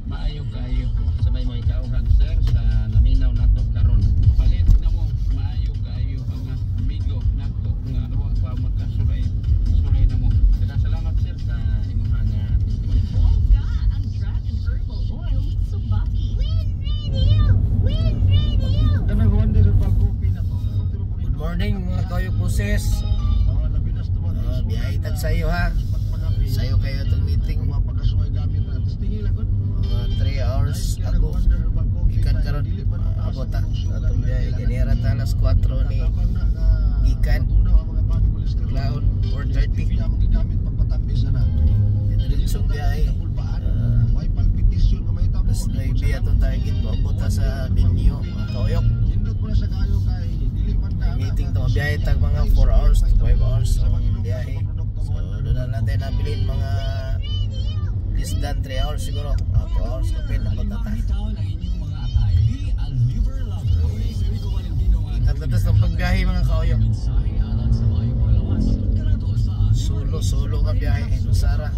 Maayo kayo. Sabay mo ikaw sir sa naminaw nato karon. Palit na mo maayo kayo ang amigo nato nga duwa pa magkasulay na mo. Daghang salamat sir sa imong Bongga ang Dragon Herbal Oil with Subaki. Win Radio! Win Radio! Kanang wonder pag coffee na to. Good morning mga kayog boses. Biyahe tag sayo ha. Sayo kayo itong meeting. Mga 3 hours ago. Ikan karon. Abot ha. Itong biyahe. Ganira ta alas 4 ni Ikan. Cloud 4:30. Diretso biyahe. Mas naibiya itong target. Abot ha sa Binyo. Mga kayog. Meeting to biyahe tag mga 4 hours to 5 hours ang biyahe. So doon na natin nabilin mga less than 3 hours siguro. 2 hours kapit na patata. Ingat natas ng pagbiyahe mga kaoyo. Solo nga biyahe. Nusara.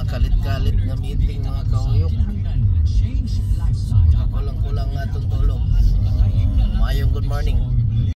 Kalit-kalit na meeting mga kauyok. Kulang-kulang nga itong tulog. Mayong good morning.